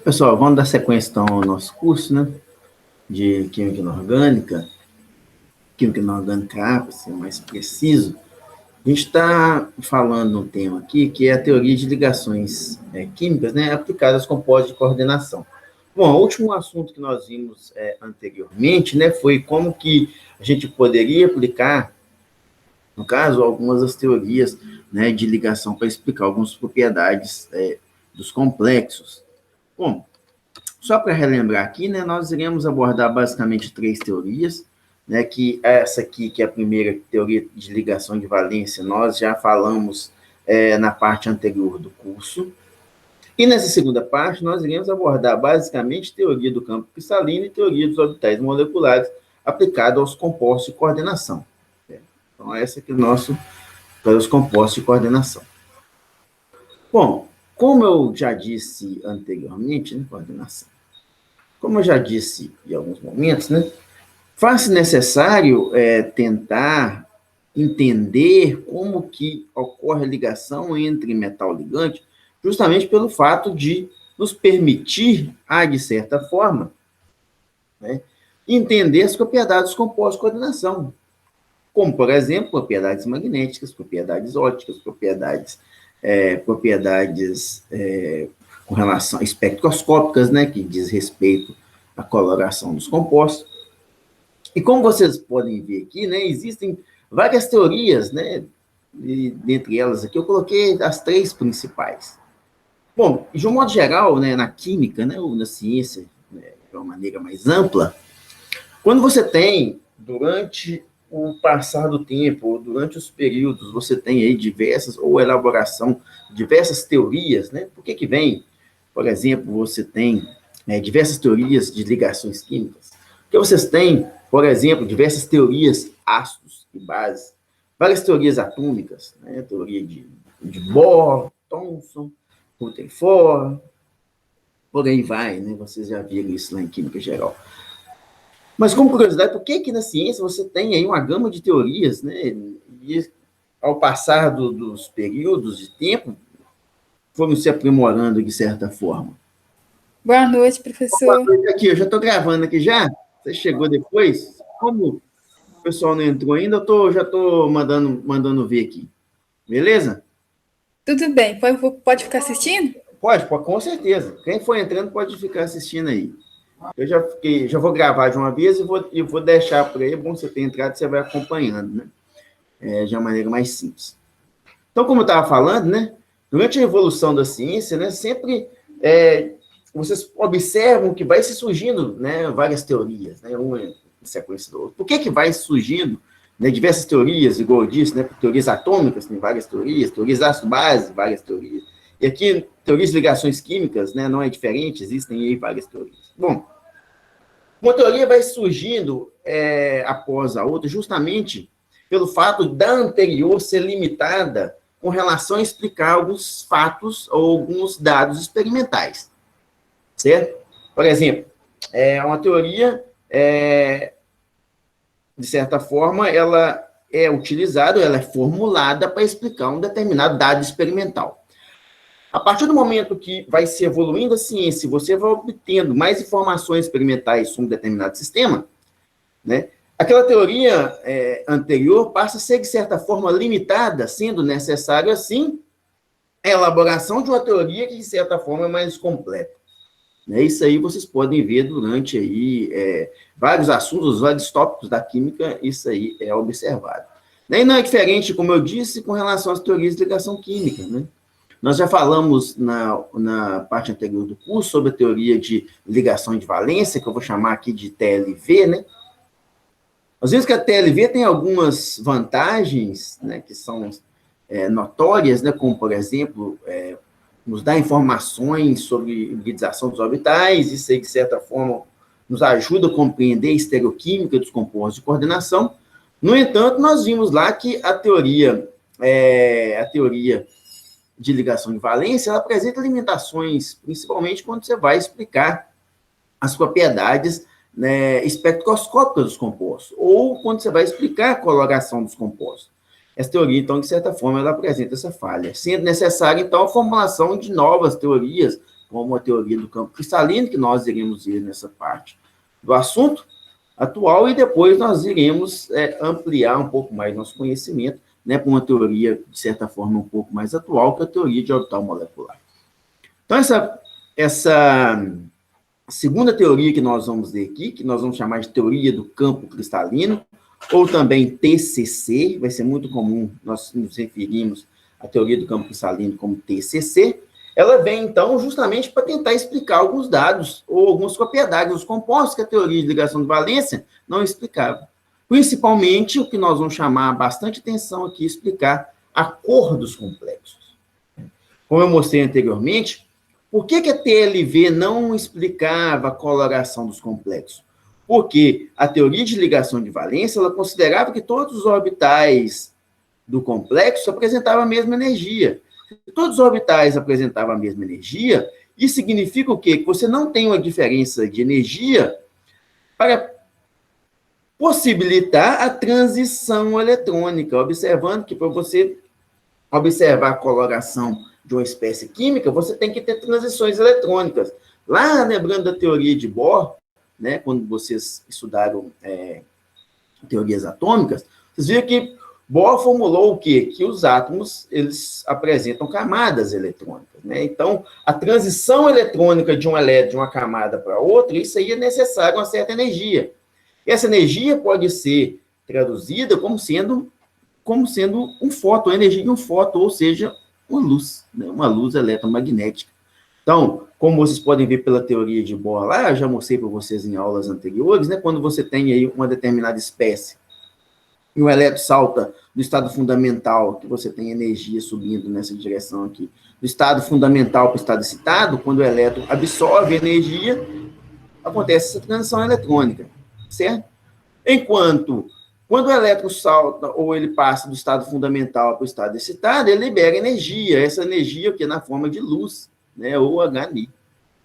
Pessoal, vamos dar sequência então ao nosso curso, né, de Química Inorgânica, Química Inorgânica A, para ser mais preciso. A gente está falando um tema aqui que é a teoria de ligações químicas, né, aplicadas aos compostos de coordenação. Bom, o último assunto que nós vimos anteriormente, né, foi como que a gente poderia aplicar, no caso, algumas das teorias, né, de ligação para explicar algumas propriedades dos complexos. Bom, só para relembrar aqui, né, nós iremos abordar basicamente três teorias, né, que essa aqui, que é a primeira teoria de ligação de valência, nós já falamos na parte anterior do curso. E nessa segunda parte, nós iremos abordar basicamente teoria do campo cristalino e teoria dos orbitais moleculares aplicado aos compostos de coordenação. Então, essa aqui é o nosso para os compostos de coordenação. Bom, como eu já disse anteriormente, né, coordenação. Como eu já disse em alguns momentos, né, faz-se necessário tentar entender como que ocorre a ligação entre metal ligante, justamente pelo fato de nos permitir, de certa forma, né, entender as propriedades dos compostos de coordenação, como, por exemplo, propriedades magnéticas, propriedades ópticas, propriedades com relação a espectroscópicas, né, que diz respeito à coloração dos compostos. E como vocês podem ver aqui, né, existem várias teorias, né, e dentre elas aqui eu coloquei as três principais. Bom, de um modo geral, né, na química, né, ou na ciência, né, de uma maneira mais ampla, quando você tem, durante o passar do tempo, ou durante os períodos, você tem aí diversas, ou elaboração, diversas teorias, né? Por que vem, por exemplo, você tem diversas teorias de ligações químicas? Porque vocês têm, por exemplo, diversas teorias ácidos e bases, várias teorias atômicas, né? Teoria de Bohr, Thomson, Rutherford, por aí vai, né? Vocês já viram isso lá em Química Geral. Mas, como curiosidade, por que na ciência você tem aí uma gama de teorias, né? E, ao passar dos períodos de tempo, foram se aprimorando de certa forma? Boa noite, professor. Boa noite aqui, eu já estou gravando aqui já. Você chegou depois? Como o pessoal não entrou ainda, já estou mandando ver aqui. Beleza? Tudo bem, pode ficar assistindo? Pode, com certeza. Quem for entrando pode ficar assistindo aí. Eu já vou gravar de uma vez e vou deixar por aí. É bom você ter entrado e você vai acompanhando, né? De uma maneira mais simples. Então, como eu estava falando, né? Durante a evolução da ciência, né? Sempre vocês observam que vai se surgindo, né? Várias teorias, né? Uma em sequência da outra. Por que vai surgindo, né? Diversas teorias, igual eu disse, né? Teorias atômicas, tem várias teorias ácido-base, várias teorias. E aqui, teorias de ligações químicas, né? Não é diferente, existem aí várias teorias. Bom, uma teoria vai surgindo após a outra, justamente pelo fato da anterior ser limitada com relação a explicar alguns fatos ou alguns dados experimentais, certo? Por exemplo, uma teoria, de certa forma, ela é utilizada, ela é formulada para explicar um determinado dado experimental. A partir do momento que vai se evoluindo a ciência, você vai obtendo mais informações experimentais sobre um determinado sistema, né? Aquela teoria anterior passa a ser, de certa forma, limitada, sendo necessário, assim, a elaboração de uma teoria que, de certa forma, é mais completa. Isso aí vocês podem ver durante aí, vários assuntos, vários tópicos da química, isso aí é observado. E não é diferente, como eu disse, com relação às teorias de ligação química, né? Nós já falamos na parte anterior do curso sobre a teoria de ligação de valência, que eu vou chamar aqui de TLV, né? Às vezes que a TLV tem algumas vantagens, né, que são notórias, né, como, por exemplo, nos dá informações sobre hibridização dos orbitais, isso aí, de certa forma, nos ajuda a compreender a estereoquímica dos compostos de coordenação. No entanto, nós vimos lá que a teoria de ligação de valência, ela apresenta limitações, principalmente quando você vai explicar as propriedades, né, espectroscópicas dos compostos, ou quando você vai explicar a coloração dos compostos. Essa teoria, então, de certa forma, ela apresenta essa falha, sendo necessária, então, a formulação de novas teorias, como a teoria do campo cristalino, que nós iremos ver nessa parte do assunto atual, e depois nós iremos ampliar um pouco mais nosso conhecimento, né, para uma teoria, de certa forma, um pouco mais atual, que é a teoria de orbital molecular. Então, essa segunda teoria que nós vamos ver aqui, que nós vamos chamar de teoria do campo cristalino, ou também TCC, vai ser muito comum nós nos referirmos à teoria do campo cristalino como TCC, ela vem, então, justamente para tentar explicar alguns dados ou algumas propriedades dos compostos que a teoria de ligação de valência não explicava. Principalmente, o que nós vamos chamar bastante atenção aqui, explicar a cor dos complexos. Como eu mostrei anteriormente, por que a TLV não explicava a coloração dos complexos? Porque a teoria de ligação de valência, ela considerava que todos os orbitais do complexo apresentavam a mesma energia. Se todos os orbitais apresentavam a mesma energia, isso significa o quê? Que você não tem uma diferença de energia para possibilitar a transição eletrônica, observando que para você observar a coloração de uma espécie química, você tem que ter transições eletrônicas. Lá, lembrando da teoria de Bohr, né, quando vocês estudaram teorias atômicas, vocês viram que Bohr formulou o quê? Que os átomos, eles apresentam camadas eletrônicas, né? Então, a transição eletrônica de um elétron de uma camada para outra, isso aí é necessário uma certa energia. Essa energia pode ser traduzida como sendo um fóton, a energia de um fóton, ou seja, uma luz, né? Uma luz eletromagnética. Então, como vocês podem ver pela teoria de Bohr lá, eu já mostrei para vocês em aulas anteriores, né? Quando você tem aí uma determinada espécie e o elétron salta do estado fundamental, que você tem energia subindo nessa direção aqui, do estado fundamental para o estado excitado, quando o elétron absorve energia, acontece essa transição eletrônica, certo? Enquanto, quando o elétron salta, ou ele passa do estado fundamental para o estado excitado, ele libera energia, essa energia que é na forma de luz, né, ou HNI,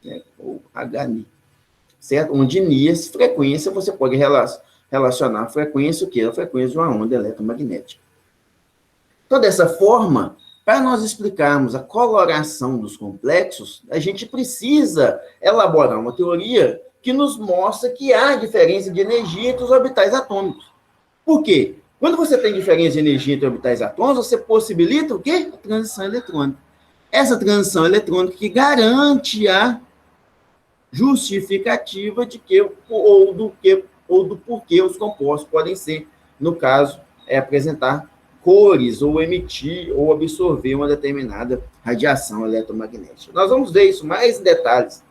né, ou HNI, certo? Onde NI, frequência, você pode relacionar a frequência, o que é a frequência de uma onda eletromagnética. Então, dessa forma, para nós explicarmos a coloração dos complexos, a gente precisa elaborar uma teoria que nos mostra que há diferença de energia entre os orbitais atômicos. Por quê? Quando você tem diferença de energia entre orbitais atômicos, você possibilita o quê? A transição eletrônica. Essa transição eletrônica que garante a justificativa de que, ou do porquê os compostos podem ser, no caso, apresentar cores, ou emitir, ou absorver uma determinada radiação eletromagnética. Nós vamos ver isso mais em detalhes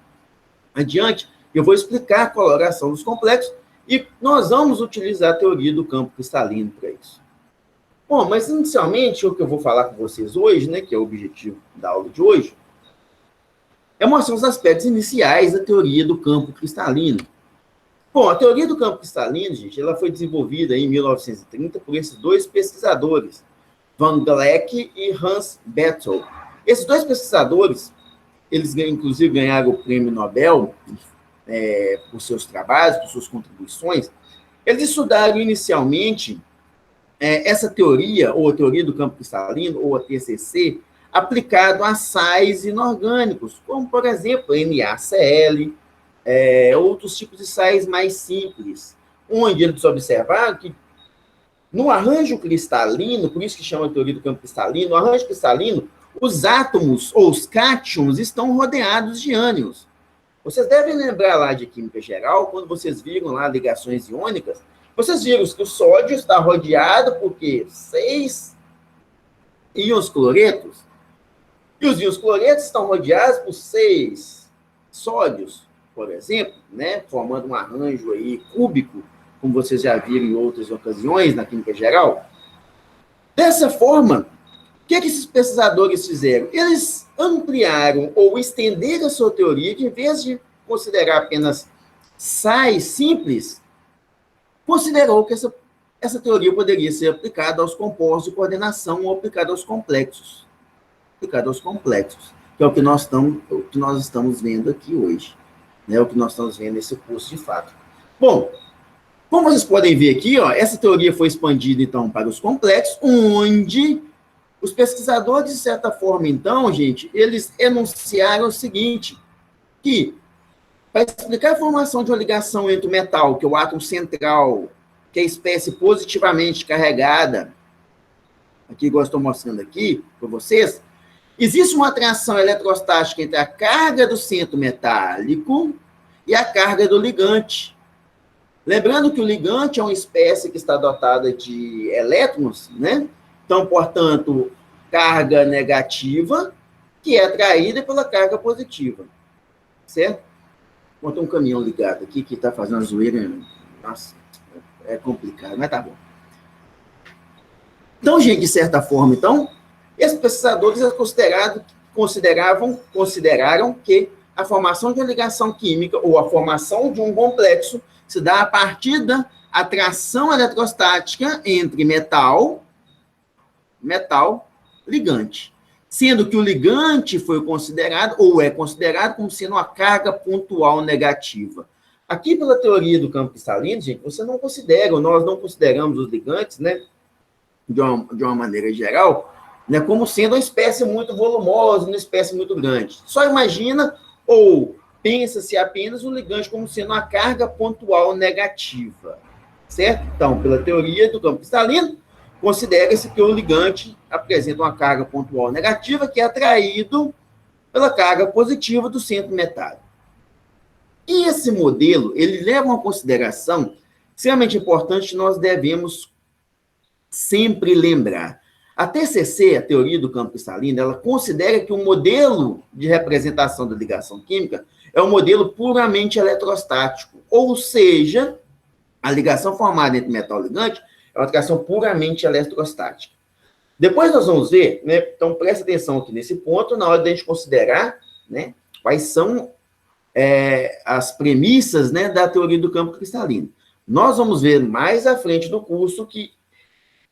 adiante. Eu vou explicar a coloração dos complexos e nós vamos utilizar a teoria do campo cristalino para isso. Bom, mas inicialmente o que eu vou falar com vocês hoje, né, que é o objetivo da aula de hoje, é mostrar os aspectos iniciais da teoria do campo cristalino. Bom, a teoria do campo cristalino, gente, ela foi desenvolvida em 1930 por esses dois pesquisadores, Van Vleck e Hans Betzel. Esses dois pesquisadores, eles inclusive ganharam o prêmio Nobel por seus trabalhos, por suas contribuições. Eles estudaram inicialmente essa teoria, ou a teoria do campo cristalino, ou a TCC, aplicado a sais inorgânicos, como, por exemplo, NaCl, outros tipos de sais mais simples, onde eles observaram que no arranjo cristalino, por isso que chama a teoria do campo cristalino, no arranjo cristalino, os átomos, ou os cátions, estão rodeados de ânions. Vocês devem lembrar lá de química geral, quando vocês viram lá ligações iônicas, vocês viram que o sódio está rodeado por quê? 6 íons cloretos. E os íons cloretos estão rodeados por 6 sódios, por exemplo, né? Formando um arranjo aí cúbico, como vocês já viram em outras ocasiões na química geral. Dessa forma, o que esses pesquisadores fizeram? Eles ampliaram ou estenderam a sua teoria, que em vez de considerar apenas sais simples, considerou que essa teoria poderia ser aplicada aos compostos de coordenação ou aplicada aos complexos. Aplicada aos complexos, que é o que nós estamos vendo aqui hoje. Né? O que nós estamos vendo nesse curso de fato. Bom, como vocês podem ver aqui, ó, essa teoria foi expandida, então, para os complexos, onde os pesquisadores, de certa forma, então, gente, eles enunciaram o seguinte, que, para explicar a formação de uma ligação entre o metal, que é o átomo central, que é a espécie positivamente carregada, aqui, igual eu estou mostrando aqui para vocês, existe uma atração eletrostática entre a carga do centro metálico e a carga do ligante. Lembrando que o ligante é uma espécie que está dotada de elétrons, né? Então, portanto, carga negativa, que é atraída pela carga positiva. Certo? Vou ter um caminhão ligado aqui que está fazendo zoeira. Nossa, é complicado, mas tá bom. Então, gente, de certa forma, esses pesquisadores consideraram que a formação de uma ligação química ou a formação de um complexo se dá a partir da atração eletrostática entre metal, ligante. Sendo que o ligante foi considerado, ou é considerado, como sendo uma carga pontual negativa. Aqui, pela teoria do campo cristalino, gente, você não considera, ou nós não consideramos os ligantes, né, de uma maneira geral, né, como sendo uma espécie muito volumosa, uma espécie muito grande. Só imagina, ou pensa-se apenas o ligante como sendo uma carga pontual negativa. Certo? Então, pela teoria do campo cristalino, considera-se que o ligante apresenta uma carga pontual negativa que é atraído pela carga positiva do centro metálico. E esse modelo, ele leva uma consideração extremamente importante que nós devemos sempre lembrar. A TCC, a teoria do campo cristalino, ela considera que o modelo de representação da ligação química é um modelo puramente eletrostático, ou seja, a ligação formada entre metal e ligante é uma ligação puramente eletrostática. Depois nós vamos ver, né, então presta atenção aqui nesse ponto, na hora de a gente considerar, né, quais são as premissas, né, da teoria do campo cristalino. Nós vamos ver mais à frente do curso que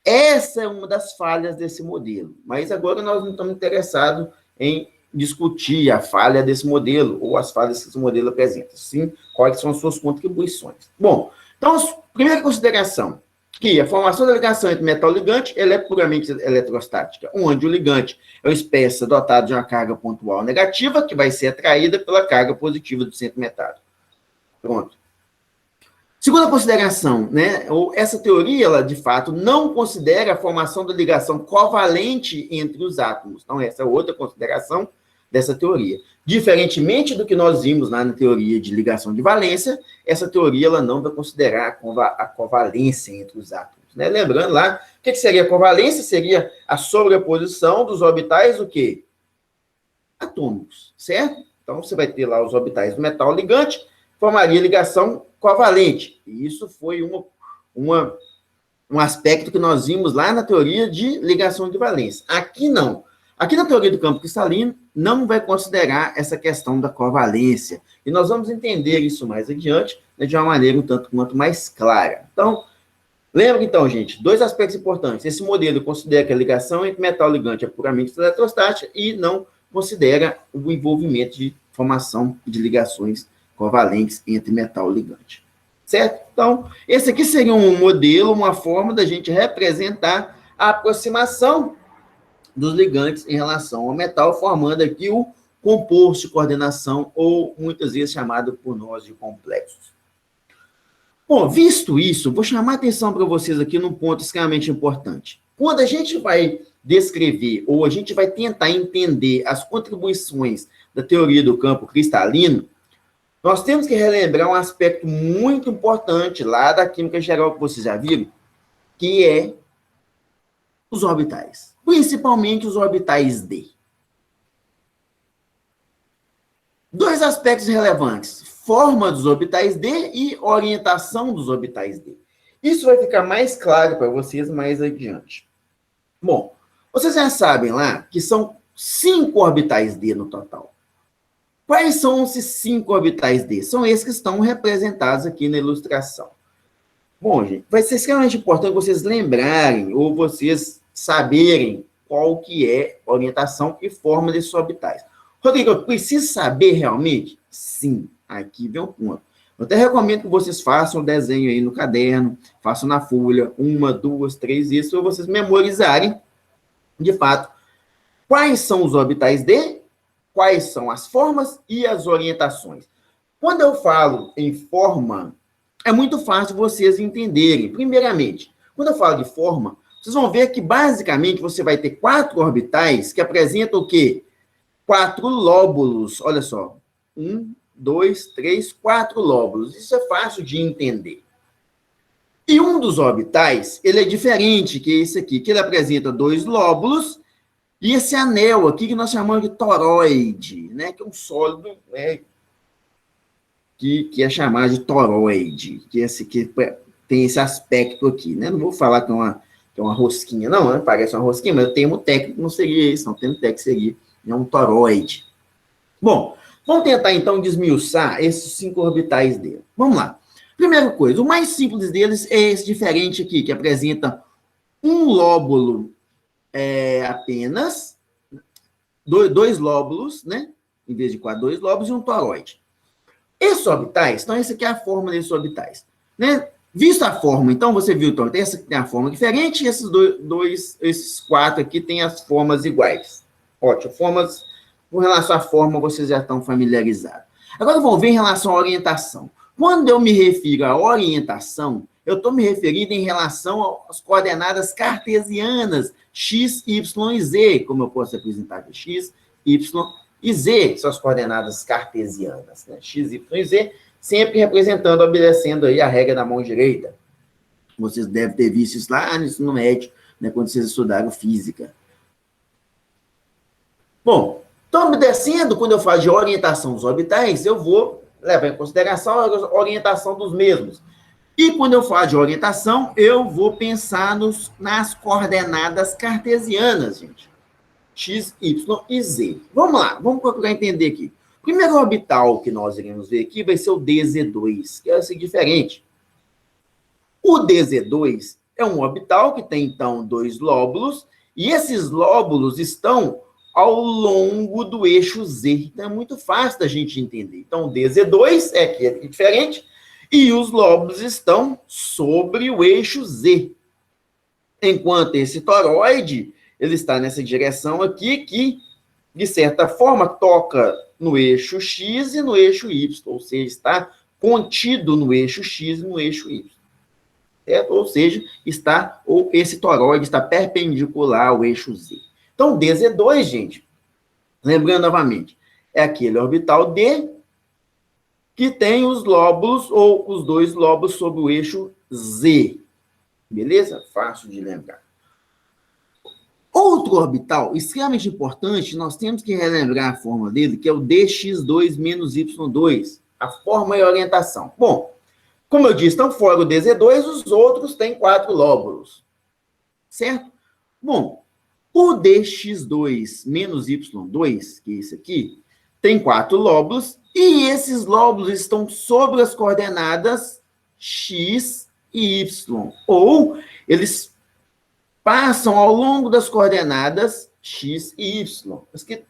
essa é uma das falhas desse modelo, mas agora nós não estamos interessados em discutir a falha desse modelo ou as falhas que esse modelo apresenta, sim, quais são as suas contribuições. Bom, então, primeira consideração, que a formação da ligação entre metal e ligante ela é puramente eletrostática, onde o ligante é uma espécie dotada de uma carga pontual negativa que vai ser atraída pela carga positiva do centro metálico. Pronto. Segunda consideração, né? Essa teoria, ela, de fato, não considera a formação da ligação covalente entre os átomos. Então, essa é outra consideração dessa teoria. Diferentemente do que nós vimos lá na teoria de ligação de valência, essa teoria ela não vai considerar a covalência entre os átomos. Né? Lembrando lá, o que seria a covalência? Seria a sobreposição dos orbitais, o quê? Atômicos, certo? Então, você vai ter lá os orbitais do metal ligante, formaria ligação covalente. E isso foi um aspecto que nós vimos lá na teoria de ligação de valência. Aqui não. Aqui na teoria do campo cristalino, não vai considerar essa questão da covalência. E nós vamos entender isso mais adiante, né, de uma maneira um tanto quanto mais clara. Então, lembra então, gente, dois aspectos importantes. Esse modelo considera que a ligação entre metal e ligante é puramente eletrostática e não considera o envolvimento de formação de ligações covalentes entre metal e ligante. Certo? Então, esse aqui seria um modelo, uma forma da gente representar a aproximação dos ligantes em relação ao metal, formando aqui o composto de coordenação, ou muitas vezes chamado por nós de complexos. Bom, visto isso, vou chamar a atenção para vocês aqui num ponto extremamente importante. Quando a gente vai descrever, ou a gente vai tentar entender as contribuições da teoria do campo cristalino, nós temos que relembrar um aspecto muito importante lá da química geral que vocês já viram, que é os orbitais, principalmente os orbitais D. Dois aspectos relevantes, forma dos orbitais D e orientação dos orbitais D. Isso vai ficar mais claro para vocês mais adiante. Bom, vocês já sabem lá que são 5 orbitais D no total. Quais são esses 5 orbitais D? São esses que estão representados aqui na ilustração. Bom, gente, vai ser extremamente importante vocês lembrarem ou vocês saberem qual que é a orientação e forma desses orbitais. Rodrigo, eu preciso saber realmente? Sim, aqui vem o ponto. Eu até recomendo que vocês façam o desenho aí no caderno, façam na folha, 1, 2, 3, isso, para vocês memorizarem, de fato, quais são os orbitais D, quais são as formas e as orientações. Quando eu falo em forma, é muito fácil vocês entenderem. Primeiramente, quando eu falo de forma, vocês vão ver que, basicamente, você vai ter 4 orbitais que apresentam o quê? 4 lóbulos. Olha só. 1, 2, 3, 4 lóbulos. Isso é fácil de entender. E um dos orbitais, ele é diferente que esse aqui, que ele apresenta 2 lóbulos e esse anel aqui que nós chamamos de toroide, né? Que é um sólido, né? Que é chamado de toroide, que tem esse aspecto aqui, né? Não vou falar que é uma rosquinha, não, né? Parece uma rosquinha, mas o termo técnico não seria esse, não. O termo técnico seria um toroide. Bom, vamos tentar, então, desmiuçar esses 5 orbitais dele. Vamos lá. Primeira coisa, o mais simples deles é esse diferente aqui, que apresenta um lóbulo apenas, 2 lóbulos, né? Em vez de 4, 2 lóbulos e um toroide. Esses orbitais, então, essa aqui é a forma desses orbitais, né? Vista a forma, então, você viu, então, essa aqui tem a forma diferente, e esses 4 aqui têm as formas iguais. Ótimo, formas, com relação à forma, vocês já estão familiarizados. Agora, vamos ver em relação à orientação. Quando eu me refiro à orientação, eu estou me referindo em relação às coordenadas cartesianas, x, y e z, como eu posso representar aqui, x, y e z, são as coordenadas cartesianas, né? X, y e z, sempre representando, obedecendo aí a regra da mão direita. Vocês devem ter visto isso lá no ensino médio, né, quando vocês estudaram física. Bom, então, obedecendo, quando eu falo de orientação dos orbitais, eu vou levar em consideração a orientação dos mesmos. E quando eu falo de orientação, eu vou pensar nas coordenadas cartesianas, gente. X, Y e Z. Vamos lá, vamos procurar entender aqui. O primeiro orbital que nós iremos ver aqui vai ser o DZ2, que é assim diferente. O DZ2 é um orbital que tem, então, 2 lóbulos, e esses lóbulos estão ao longo do eixo Z. Então, é muito fácil da gente entender. Então, o DZ2 é aqui diferente, e os lóbulos estão sobre o eixo Z. Enquanto esse toroide, ele está nessa direção aqui, que, de certa forma, toca no eixo X e no eixo Y, ou seja, está contido no eixo X e no eixo Y. Certo? Ou seja, esse toroide está perpendicular ao eixo Z. Então, o DZ2, gente, lembrando novamente, é aquele orbital D que tem os lóbulos, ou os 2 lóbulos sobre o eixo Z. Beleza? Fácil de lembrar. Outro orbital extremamente importante, nós temos que relembrar a forma dele, que é o dx2 menos y2, a forma e a orientação. Bom, como eu disse, então, fora o DZ2, os outros têm 4 lóbulos. Certo? Bom, o dx2 menos y2, que é esse aqui, tem 4 lóbulos, e esses lóbulos estão sobre as coordenadas x e y, ou eles passam ao longo das coordenadas x e y. Isso que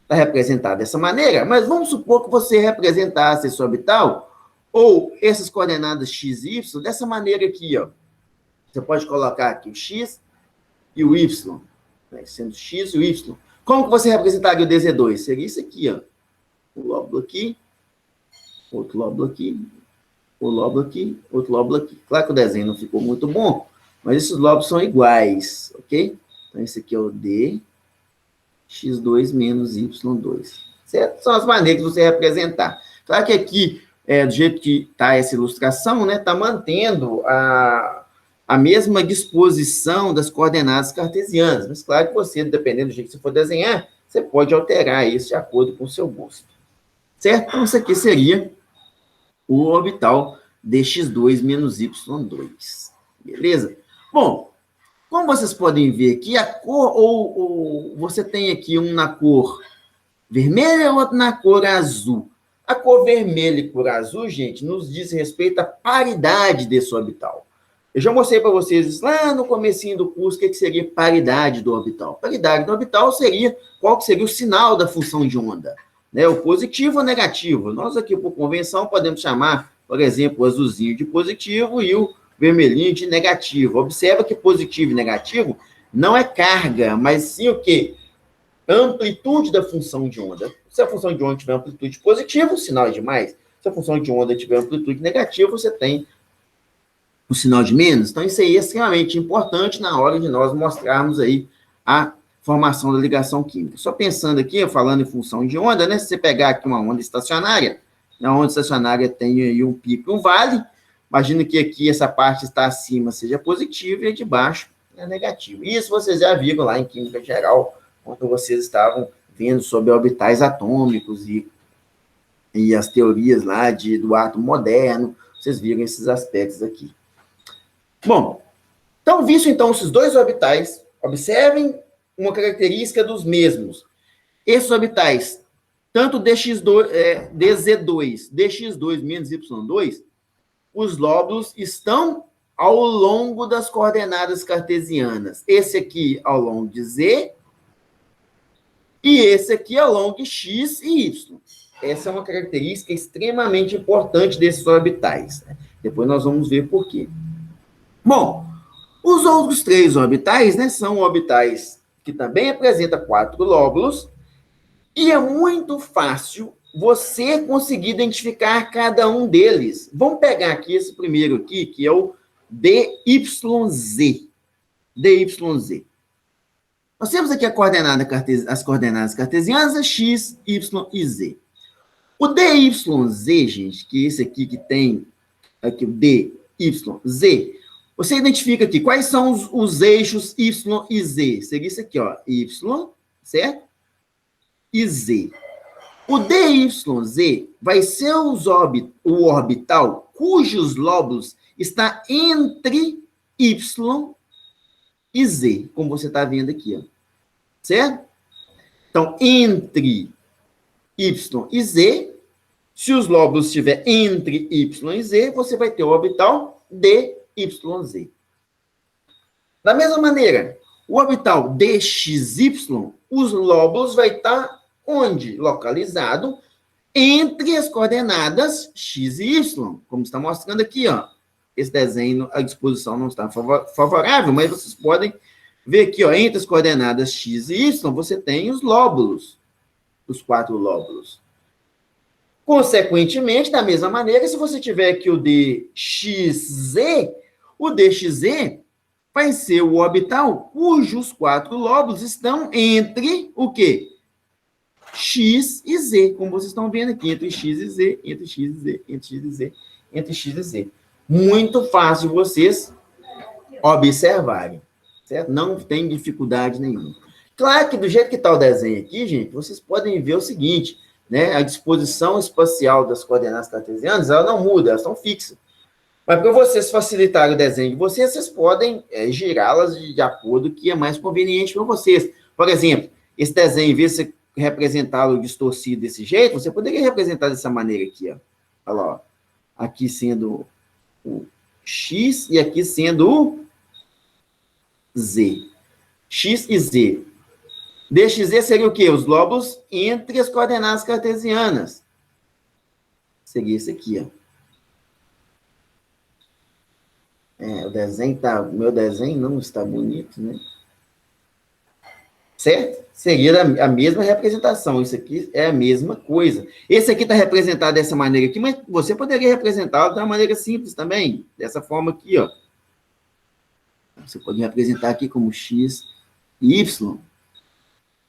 está representado dessa maneira, mas vamos supor que você representasse esse orbital, ou essas coordenadas x e y, dessa maneira aqui, ó. Você pode colocar aqui o x e o y, né, sendo x e o y. Como que você representaria o DZ2? Seria isso aqui, ó. Um lóbulo aqui, outro lóbulo aqui, um lóbulo aqui, outro lóbulo aqui. Claro que o desenho não ficou muito bom, mas esses lóbulos são iguais, ok? Então, esse aqui é o D, x2 menos y2. Certo? São as maneiras de você representar. Claro que aqui, do jeito que está essa ilustração, né, está mantendo a mesma disposição das coordenadas cartesianas. Mas claro que você, dependendo do jeito que você for desenhar, você pode alterar isso de acordo com o seu gosto. Certo? Então, isso aqui seria o orbital dx2 menos y2. Beleza? Bom, como vocês podem ver aqui, a cor, ou você tem aqui um na cor vermelha e outro na cor azul. A cor vermelha e cor azul, gente, nos diz respeito à paridade desse orbital. Eu já mostrei para vocês lá no comecinho do curso o que seria paridade do orbital. Paridade do orbital seria qual que seria o sinal da função de onda, né? O positivo ou negativo. Nós aqui, por convenção, podemos chamar, por exemplo, o azulzinho de positivo e o vermelhinho de negativo. Observa que positivo e negativo não é carga, mas sim o quê? Amplitude da função de onda. Se a função de onda tiver amplitude positiva, o sinal é de mais. Se a função de onda tiver amplitude negativa, você tem o sinal de menos. Então, isso aí é extremamente importante na hora de nós mostrarmos aí a formação da ligação química. Só pensando aqui, falando em função de onda, né? Se você pegar aqui uma onda estacionária, a onda estacionária tem aí um pico e um vale. Imagina que aqui essa parte está acima seja positiva e a de baixo é negativa. Isso vocês já viram lá em química geral, quando vocês estavam vendo sobre orbitais atômicos e as teorias lá do átomo moderno. Vocês viram esses aspectos aqui. Bom, então, visto então esses dois orbitais, observem uma característica dos mesmos. Esses orbitais, tanto DZ2 menos Y2, os lóbulos estão ao longo das coordenadas cartesianas. Esse aqui ao longo de Z e esse aqui ao longo de X e Y. Essa é uma característica extremamente importante desses orbitais. Depois nós vamos ver por quê. Bom, os outros três orbitais, né, são orbitais que também apresentam 4 lóbulos, e é muito fácil você conseguir identificar cada um deles. Vamos pegar aqui esse primeiro aqui, que é o DYZ. DYZ. Nós temos aqui as coordenadas cartesianas, X, Y e Z. O DYZ, gente, que é esse aqui que tem aqui o DYZ, você identifica aqui quais são os eixos Y e Z. Seria isso aqui, ó, Y, certo? E Z. O DYZ vai ser o orbital cujos lóbulos está entre Y e Z, como você está vendo aqui, ó. Certo? Então, entre Y e Z, se os lóbulos estiver entre Y e Z, você vai ter o orbital DYZ. Da mesma maneira, o orbital DXY, os lóbulos vai estar onde? Localizado entre as coordenadas X e Y, como está mostrando aqui, ó. Esse desenho, a disposição não está favorável, mas vocês podem ver aqui, ó, entre as coordenadas X e Y, você tem os lóbulos, os 4 lóbulos. Consequentemente, da mesma maneira, se você tiver aqui o DXZ vai ser o orbital cujos 4 lóbulos estão entre o quê? X e Z, como vocês estão vendo aqui, entre X e Z, entre X e Z, entre X e Z, entre X e Z. Muito fácil vocês observarem, certo? Não tem dificuldade nenhuma. Claro que do jeito que está o desenho aqui, gente, vocês podem ver o seguinte, né? A disposição espacial das coordenadas cartesianas, ela não muda, elas estão fixas. Mas para vocês facilitarem o desenho de vocês, vocês podem girá-las de acordo que é mais conveniente para vocês. Por exemplo, esse desenho, em vez de você representá-lo distorcido desse jeito, você poderia representar dessa maneira aqui, ó. Olha lá, ó. Aqui sendo o X e aqui sendo o Z. X e Z. DXZ seria o quê? Os lóbulos entre as coordenadas cartesianas. Seria esse aqui, ó. O meu desenho não está bonito, né? Certo? Seria a mesma representação. Isso aqui é a mesma coisa. Esse aqui está representado dessa maneira aqui, mas você poderia representá-lo de uma maneira simples também. Dessa forma aqui, ó. Você pode representar aqui como X e Y.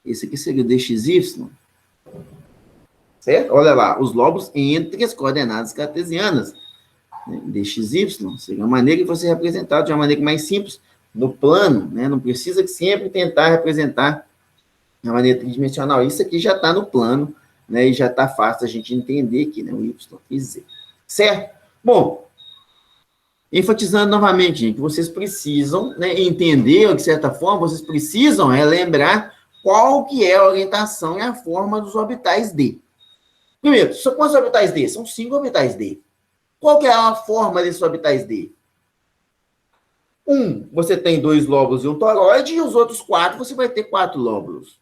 Esse aqui seria o DXY. Certo? Olha lá, os lóbulos entre as coordenadas cartesianas. DXY seria uma maneira de você representar de uma maneira mais simples no plano, né? Não precisa sempre tentar representar de uma maneira tridimensional. Isso aqui já está no plano, né? E já está fácil a gente entender aqui, né? O Y e Z. Certo? Bom, enfatizando novamente, gente, vocês precisam, né, entender, de certa forma, vocês precisam relembrar qual que é a orientação e a forma dos orbitais D. Primeiro, são quantos orbitais D? São 5 orbitais D. Qual que é a forma desses orbitais D? Você tem 2 lóbulos e um toroide, e os outros 4, você vai ter 4 lóbulos.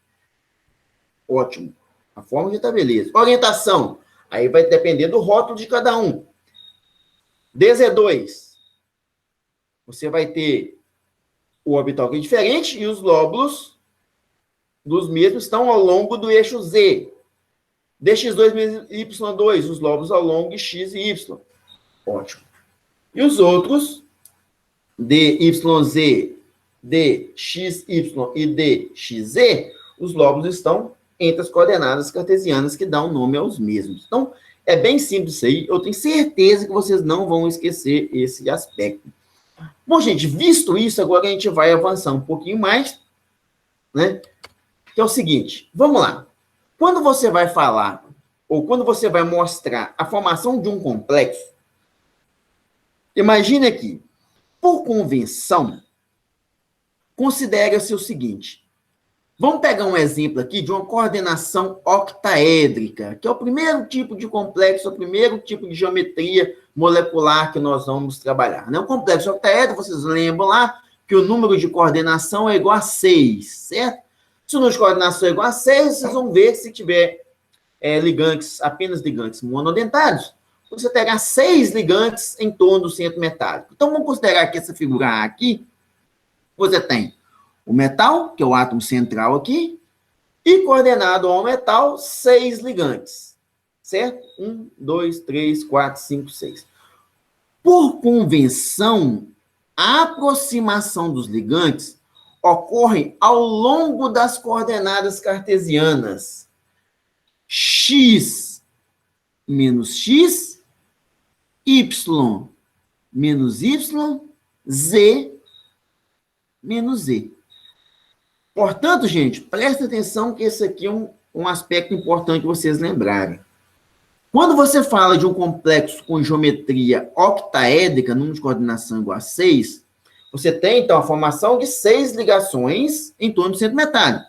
Ótimo. A forma já está beleza. Orientação. Aí vai depender do rótulo de cada um. DZ2. Você vai ter o orbital que é diferente, e os lóbulos dos mesmos estão ao longo do eixo Z. dx2 menos y2, os lobos ao longo de x e y. Ótimo. E os outros, dyz, dxy e dxz, os lobos estão entre as coordenadas cartesianas que dão nome aos mesmos. Então, é bem simples isso aí. Eu tenho certeza que vocês não vão esquecer esse aspecto. Bom, gente, visto isso, agora a gente vai avançar um pouquinho mais, né? Que é o seguinte, vamos lá. Quando você vai falar, ou quando você vai mostrar a formação de um complexo, imagine aqui, por convenção, considere-se o seguinte. Vamos pegar um exemplo aqui de uma coordenação octaédrica, que é o primeiro tipo de complexo, o primeiro tipo de geometria molecular que nós vamos trabalhar. Né? O complexo octaédrico, vocês lembram lá que o número de coordenação é igual a 6, certo? Se o número de coordenação é igual a 6, vocês vão ver se tiver ligantes, apenas ligantes monodentários, você terá 6 ligantes em torno do centro metálico. Então, vamos considerar que essa figura A aqui, você tem o metal, que é o átomo central aqui, e coordenado ao metal, 6 ligantes. Certo? 1, 2, 3, 4, 5, 6. Por convenção, a aproximação dos ligantes ocorre ao longo das coordenadas cartesianas. X menos x, y menos y, z menos z. Portanto, gente, presta atenção que esse aqui é um aspecto importante vocês lembrarem. Quando você fala de um complexo com geometria octaédrica, número de coordenação igual a 6, você tem, então, a formação de 6 ligações em torno do centro metálico.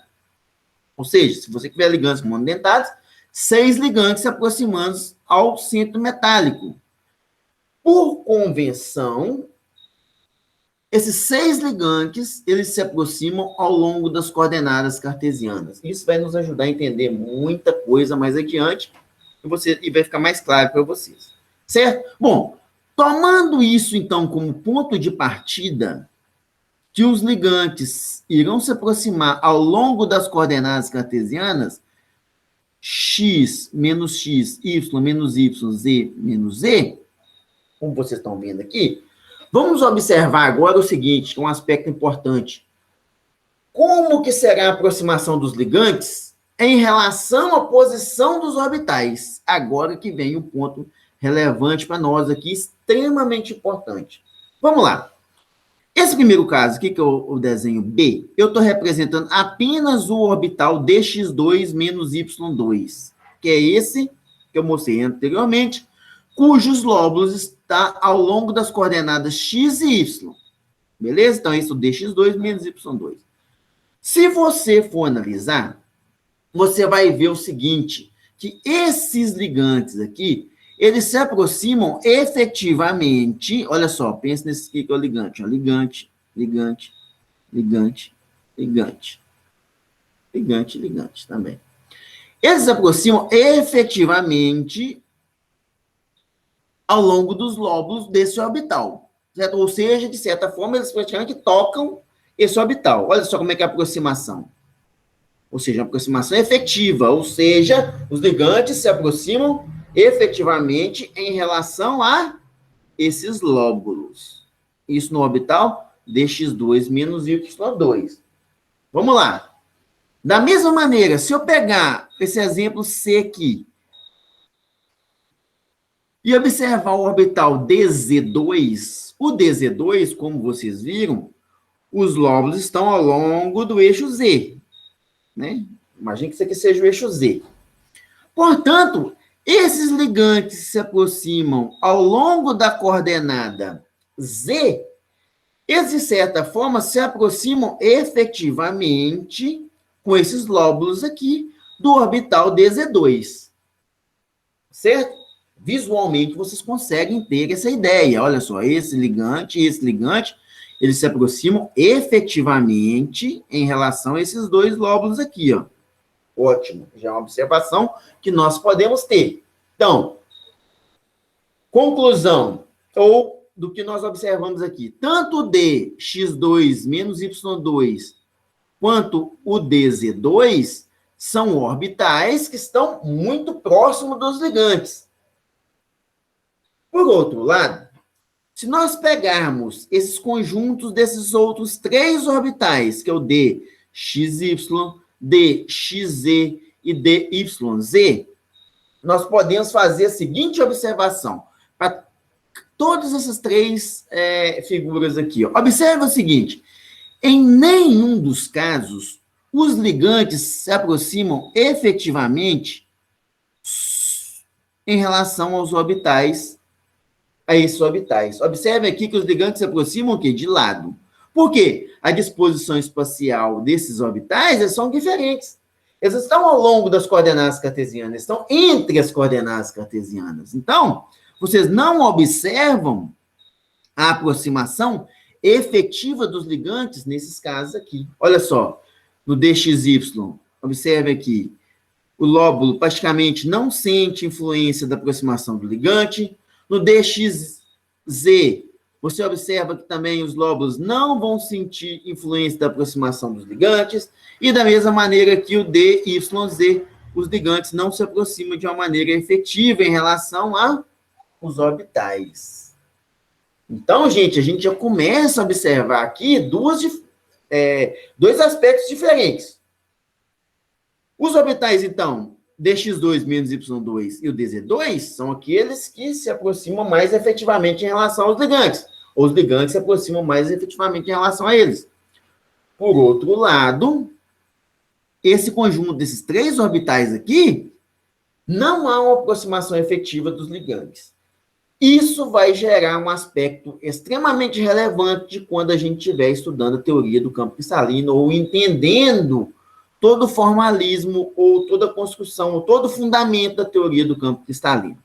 Ou seja, se você tiver ligantes monodentários, 6 ligantes se aproximando ao centro metálico. Por convenção, esses 6 ligantes, eles se aproximam ao longo das coordenadas cartesianas. Isso vai nos ajudar a entender muita coisa mais adiante e vai ficar mais claro para vocês. Certo? Bom, tomando isso, então, como ponto de partida, que os ligantes irão se aproximar ao longo das coordenadas cartesianas, x menos x, y menos y, z menos z, como vocês estão vendo aqui, vamos observar agora o seguinte, que é um aspecto importante. Como que será a aproximação dos ligantes em relação à posição dos orbitais? Agora que vem o ponto relevante para nós aqui, extremamente importante. Vamos lá. Esse primeiro caso aqui, que é o desenho B, eu estou representando apenas o orbital dx2 menos y2, que é esse que eu mostrei anteriormente, cujos lóbulos estão ao longo das coordenadas x e y. Beleza? Então, isso é o dx2 menos y2. Se você for analisar, você vai ver o seguinte, que esses ligantes aqui, eles se aproximam efetivamente, olha só, pensa nesse aqui que é o ligante, ó, ligante, ligante, ligante, ligante, ligante, ligante também. Eles se aproximam efetivamente ao longo dos lóbulos desse orbital, certo? Ou seja, de certa forma, eles praticamente tocam esse orbital. Olha só como é que é a aproximação. Ou seja, a aproximação efetiva, ou seja, os ligantes se aproximam efetivamente em relação a esses lóbulos. Isso no orbital dx2 menos y2. Vamos lá. Da mesma maneira, se eu pegar esse exemplo C aqui e observar o orbital dz2, o dz2, como vocês viram, os lóbulos estão ao longo do eixo Z. Né? Imagine que isso aqui seja o eixo Z. Portanto, esses ligantes se aproximam ao longo da coordenada Z, eles, de certa forma, se aproximam efetivamente com esses lóbulos aqui do orbital dz2. Certo? Visualmente, vocês conseguem ter essa ideia. Olha só, esse ligante, eles se aproximam efetivamente em relação a esses 2 lóbulos aqui, ó. Ótimo. Já é uma observação que nós podemos ter. Então, conclusão, ou do que nós observamos aqui, tanto o dx2 menos y2 quanto o dz2 são orbitais que estão muito próximos dos ligantes. Por outro lado, se nós pegarmos esses conjuntos desses outros 3 orbitais, que é o DXY, DXZ e DYZ, nós podemos fazer a seguinte observação para todas essas 3 figuras aqui. Ó. Observe o seguinte, em nenhum dos casos, os ligantes se aproximam efetivamente em relação aos orbitais, a esses orbitais. Observe aqui que os ligantes se aproximam o quê? De lado. Por quê? A disposição espacial desses orbitais eles são diferentes. Eles estão ao longo das coordenadas cartesianas, estão entre as coordenadas cartesianas. Então, vocês não observam a aproximação efetiva dos ligantes nesses casos aqui. Olha só, no DXY, observe aqui, o lóbulo praticamente não sente influência da aproximação do ligante. No DXZ, você observa que também os lóbulos não vão sentir influência da aproximação dos ligantes, e da mesma maneira que o DYZ, os ligantes não se aproximam de uma maneira efetiva em relação aos orbitais. Então, gente, a gente já começa a observar aqui dois aspectos diferentes. Os orbitais, então, dx2 menos y2 e o dz2 são aqueles que se aproximam mais efetivamente em relação aos ligantes. Os ligantes se aproximam mais efetivamente em relação a eles. Por outro lado, esse conjunto desses 3 orbitais aqui, não há uma aproximação efetiva dos ligantes. Isso vai gerar um aspecto extremamente relevante quando a gente estiver estudando a teoria do campo cristalino ou entendendo todo o formalismo, ou toda a construção, ou todo o fundamento da teoria do campo cristalino.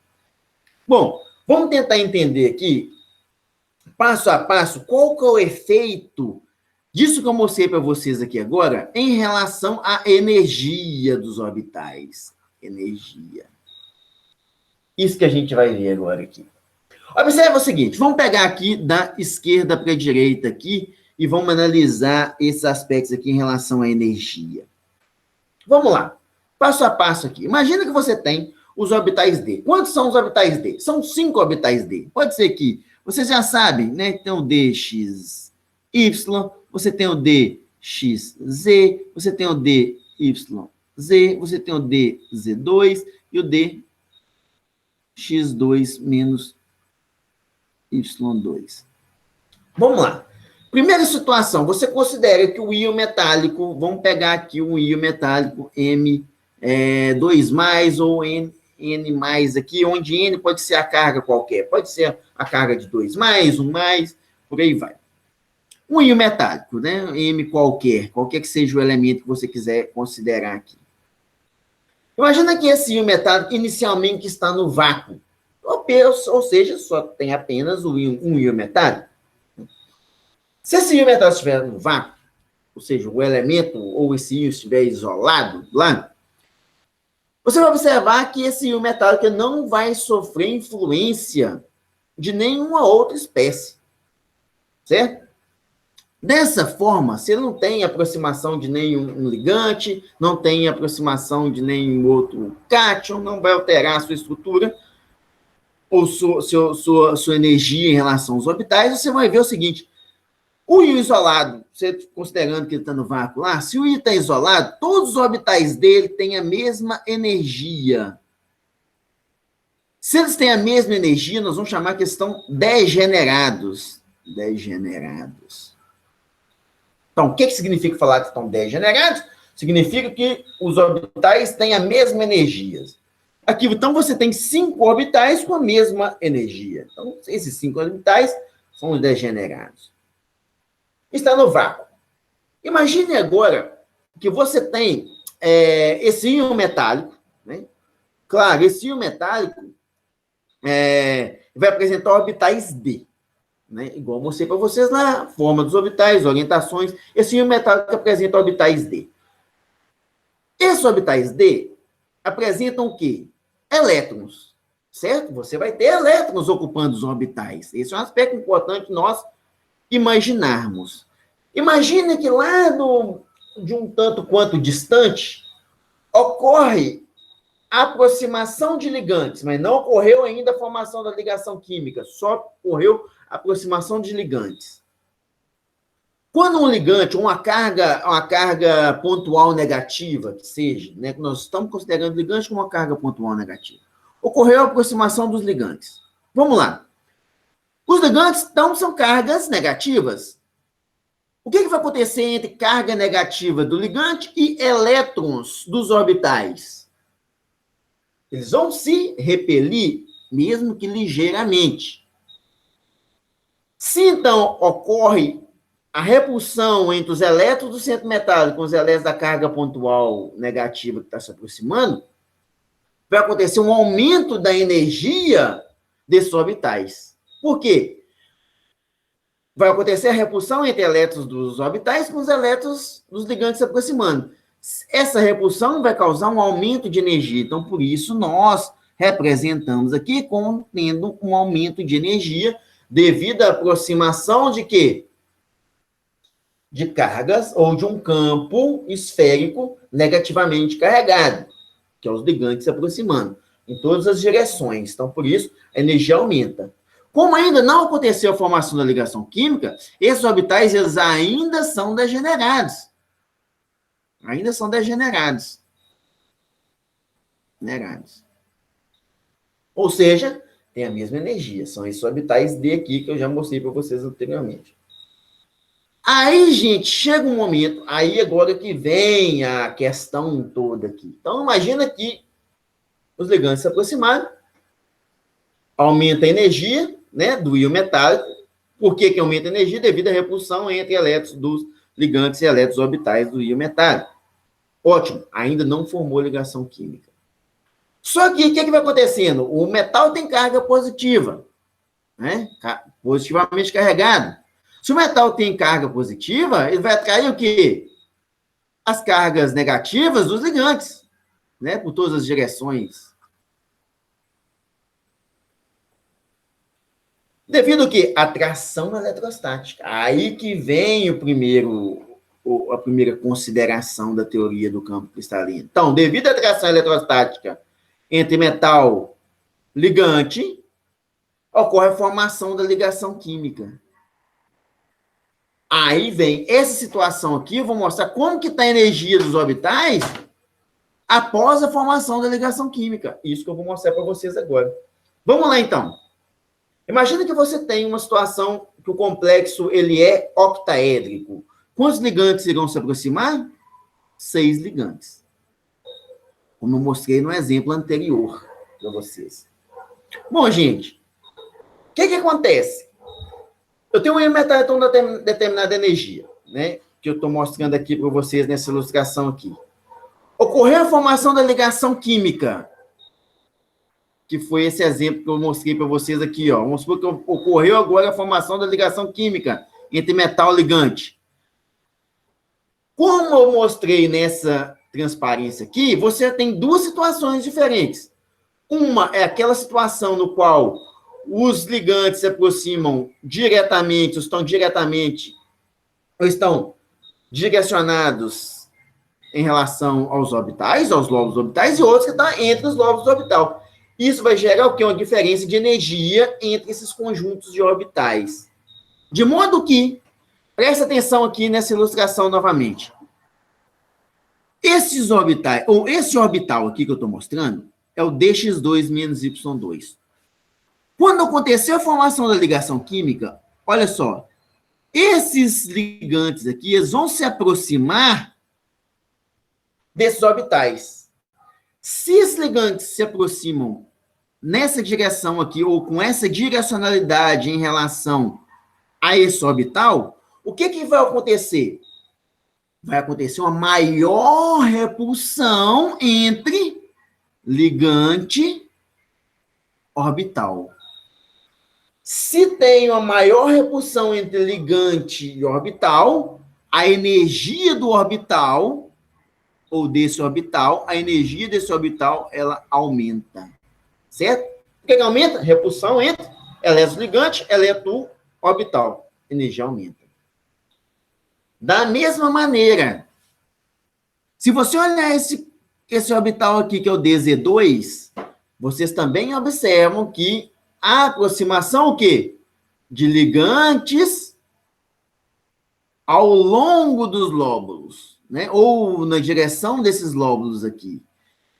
Bom, vamos tentar entender aqui, passo a passo, qual que é o efeito disso que eu mostrei para vocês aqui agora, em relação à energia dos orbitais. Energia. Isso que a gente vai ver agora aqui. Observe o seguinte, vamos pegar aqui da esquerda para a direita aqui, e vamos analisar esses aspectos aqui em relação à energia. Vamos lá, passo a passo aqui. Imagina que você tem os orbitais D. Quantos são os orbitais D? São 5 orbitais D. Pode ser que, vocês já sabem, né? Tem o DXY, você tem o DXZ, você tem o DYZ, você tem o DZ2 e o DX2 menos Y2. Vamos lá. Primeira situação, você considera que o íon metálico, vamos pegar aqui um íon metálico M2+, ou N aqui, onde N pode ser a carga qualquer, pode ser a carga de 2+, 1+, por aí vai. Um íon metálico, né? M qualquer que seja o elemento que você quiser considerar aqui. Imagina que esse íon metálico inicialmente está no vácuo, ou seja, só tem apenas um íon metálico. Se esse íon metálico estiver no vácuo, ou seja, o elemento ou esse íon estiver isolado lá, você vai observar que esse íon metálico não vai sofrer influência de nenhuma outra espécie, certo? Dessa forma, se ele não tem aproximação de nenhum ligante, não tem aproximação de nenhum outro cátion, não vai alterar a sua estrutura ou sua energia em relação aos orbitais, você vai ver o seguinte, o íon isolado, você considerando que ele está no vácuo lá, se o íon está isolado, todos os orbitais dele têm a mesma energia. Se eles têm a mesma energia, nós vamos chamar que eles estão degenerados. Degenerados. Então, o que significa falar que estão degenerados? Significa que os orbitais têm a mesma energia. Aqui, então, você tem 5 orbitais com a mesma energia. Então, esses 5 orbitais são os degenerados. Está no vácuo. Imagine agora que você tem esse íon metálico, né? Claro, esse íon metálico vai apresentar orbitais D, né? Igual eu mostrei para vocês lá, forma dos orbitais, orientações. Esse íon metálico apresenta orbitais D. Esses orbitais D apresentam o quê? Elétrons, certo? Você vai ter elétrons ocupando os orbitais. Esse é um aspecto importante nós imaginarmos. Imagine que lá de um tanto quanto distante, ocorre a aproximação de ligantes, mas não ocorreu ainda a formação da ligação química, só ocorreu a aproximação de ligantes. Quando um ligante, uma carga pontual negativa, que seja, né, que nós estamos considerando ligante como uma carga pontual negativa, ocorreu a aproximação dos ligantes. Vamos lá. Os ligantes, então, são cargas negativas. O que vai acontecer entre carga negativa do ligante e elétrons dos orbitais? Eles vão se repelir, mesmo que ligeiramente. Se, então, ocorre a repulsão entre os elétrons do centro metálico com os elétrons da carga pontual negativa que está se aproximando, vai acontecer um aumento da energia desses orbitais. Por quê? Vai acontecer a repulsão entre elétrons dos orbitais com os elétrons dos ligantes se aproximando. Essa repulsão vai causar um aumento de energia. Então, por isso, nós representamos aqui como tendo um aumento de energia devido à aproximação de quê? De cargas ou de um campo esférico negativamente carregado, que é os ligantes se aproximando, em todas as direções. Então, por isso, a energia aumenta. Como ainda não aconteceu a formação da ligação química, esses orbitais eles ainda são degenerados. Ainda são degenerados. Ou seja, tem a mesma energia. São esses orbitais D aqui que eu já mostrei para vocês anteriormente. Aí, gente, chega um momento, aí agora que vem a questão toda aqui. Então, imagina que os ligantes se aproximaram, aumenta a energia, né, do íon metálico. Por que aumenta a energia? Devido à repulsão entre elétrons dos ligantes e elétrons orbitais do íon metálico. Ótimo, ainda não formou ligação química. Só que o que vai acontecendo? O metal tem carga positiva, né? Positivamente carregado. Se o metal tem carga positiva, ele vai atrair o quê? As cargas negativas dos ligantes, né? Por todas as direções. Devido ao quê? Atração eletrostática. Aí que vem a primeira consideração da teoria do campo cristalino. Então, devido à atração eletrostática entre metal ligante, ocorre a formação da ligação química. Aí vem essa situação aqui, eu vou mostrar como que está a energia dos orbitais após a formação da ligação química. Isso que eu vou mostrar para vocês agora. Vamos lá, então. Imagina que você tem uma situação que o complexo ele é octaédrico. Quantos ligantes irão se aproximar? 6 ligantes. Como eu mostrei no exemplo anterior para vocês. Bom, gente, o que acontece? Eu tenho um íon metálico de determinada energia, né? Que eu estou mostrando aqui para vocês nessa ilustração aqui. Ocorreu a formação da ligação química, que foi esse exemplo que eu mostrei para vocês aqui, ó. Vamos supor que ocorreu agora a formação da ligação química entre metal e ligante. Como eu mostrei nessa transparência aqui, você tem duas situações diferentes. Uma é aquela situação no qual os ligantes se aproximam diretamente, ou estão direcionados em relação aos orbitais, aos lóbulos orbitais, e outros que estão entre os lóbulos orbitais. Isso vai gerar o quê? Uma diferença de energia entre esses conjuntos de orbitais. De modo que, preste atenção aqui nessa ilustração novamente. Esses orbitais, ou esse orbital aqui que eu estou mostrando, é o dx2 menos y2. Quando aconteceu a formação da ligação química, olha só, esses ligantes aqui, eles vão se aproximar desses orbitais. Se esses ligantes se aproximam nessa direção aqui, ou com essa direcionalidade em relação a esse orbital, o que vai acontecer? Vai acontecer uma maior repulsão entre ligante e orbital. Se tem uma maior repulsão entre ligante e orbital, a energia do orbital, ou desse orbital, a energia desse orbital, ela aumenta. Certo? O que aumenta? Repulsão entre elétron ligante, elétron orbital. Energia aumenta. Da mesma maneira, se você olhar esse esse orbital aqui, que é o DZ2, vocês também observam que a aproximação o quê? De ligantes ao longo dos lóbulos, né? Ou na direção desses lóbulos aqui.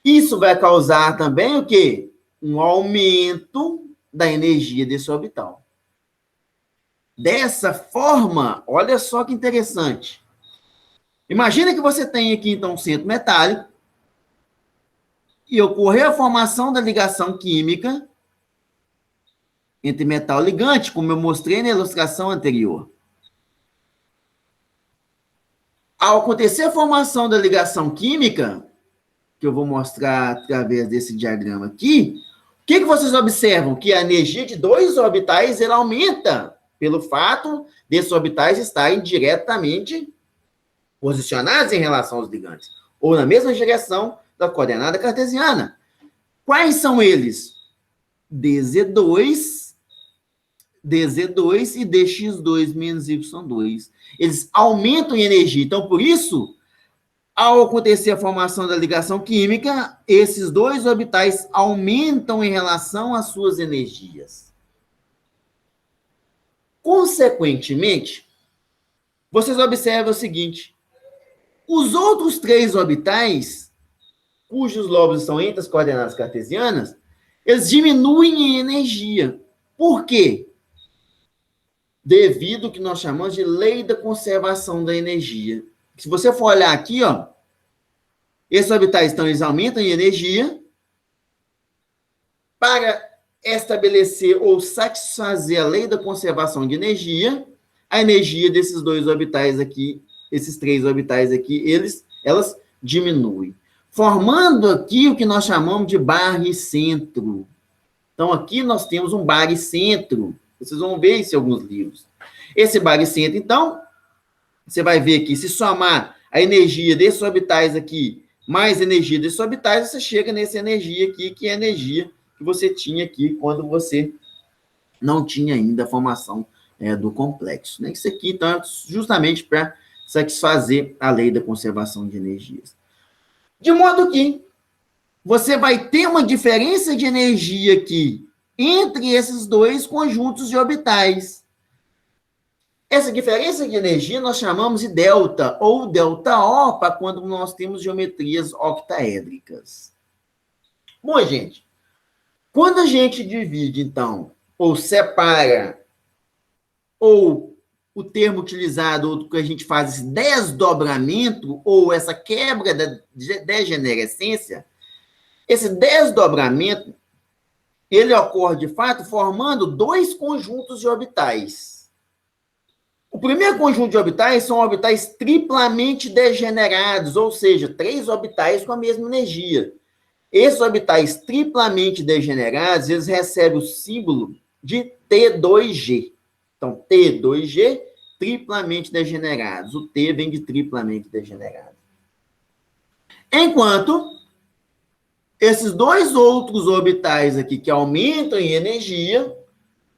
Isso vai causar também o quê? Um aumento da energia desse orbital. Dessa forma, olha só que interessante. Imagina que você tem aqui, então, um centro metálico e ocorreu a formação da ligação química entre metal e ligante, como eu mostrei na ilustração anterior. Ao acontecer a formação da ligação química, que eu vou mostrar através desse diagrama aqui, o que vocês observam? Que a energia de dois orbitais ela aumenta pelo fato desses orbitais estarem diretamente posicionados em relação aos ligantes, ou na mesma direção da coordenada cartesiana. Quais são eles? DZ2 e dx2 menos y2. Eles aumentam em energia. Então, por isso, ao acontecer a formação da ligação química, esses dois orbitais aumentam em relação às suas energias. Consequentemente, vocês observam o seguinte: os outros três orbitais, cujos lóbulos estão entre as coordenadas cartesianas, eles diminuem em energia. Por quê? Devido ao que nós chamamos de lei da conservação da energia. Se você for olhar aqui, ó, esses orbitais, então, eles aumentam em energia para estabelecer ou satisfazer a lei da conservação de energia. A energia desses dois orbitais aqui, esses três orbitais aqui, elas diminuem, formando aqui o que nós chamamos de baricentro. Então, aqui nós temos um baricentro. Vocês vão ver isso em alguns livros. Esse baricentro, então, você vai ver aqui, se somar a energia desses orbitais aqui, mais energia desses orbitais, você chega nessa energia aqui, que é a energia que você tinha aqui quando você não tinha ainda a formação do complexo. Né? Isso aqui, então, é justamente para satisfazer a lei da conservação de energias. De modo que você vai ter uma diferença de energia aqui entre esses dois conjuntos de orbitais. Essa diferença de energia nós chamamos de delta, ou delta-O, para quando nós temos geometrias octaédricas. Bom, gente, quando a gente divide, então, ou separa, ou o termo utilizado, ou que a gente faz esse desdobramento, ou essa quebra da degenerescência, esse desdobramento, ele ocorre, de fato, formando dois conjuntos de orbitais. O primeiro conjunto de orbitais são orbitais triplamente degenerados, ou seja, três orbitais com a mesma energia. Esses orbitais triplamente degenerados, eles recebem o símbolo de T2G. Então, T2G, triplamente degenerados. O T vem de triplamente degenerado. Enquanto esses dois outros orbitais aqui, que aumentam em energia,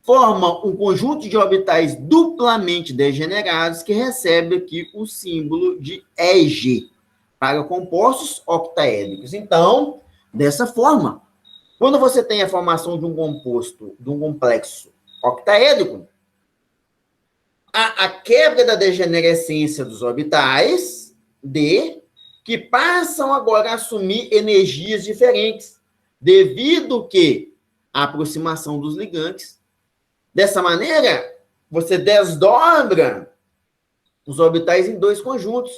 formam um conjunto de orbitais duplamente degenerados que recebe aqui o símbolo de EG, para compostos octaédricos. Então, dessa forma, quando você tem a formação de um composto, de um complexo octaédrico, a quebra da degenerescência dos orbitais, D, que passam agora a assumir energias diferentes, devido que a aproximação dos ligantes. Dessa maneira, você desdobra os orbitais em dois conjuntos.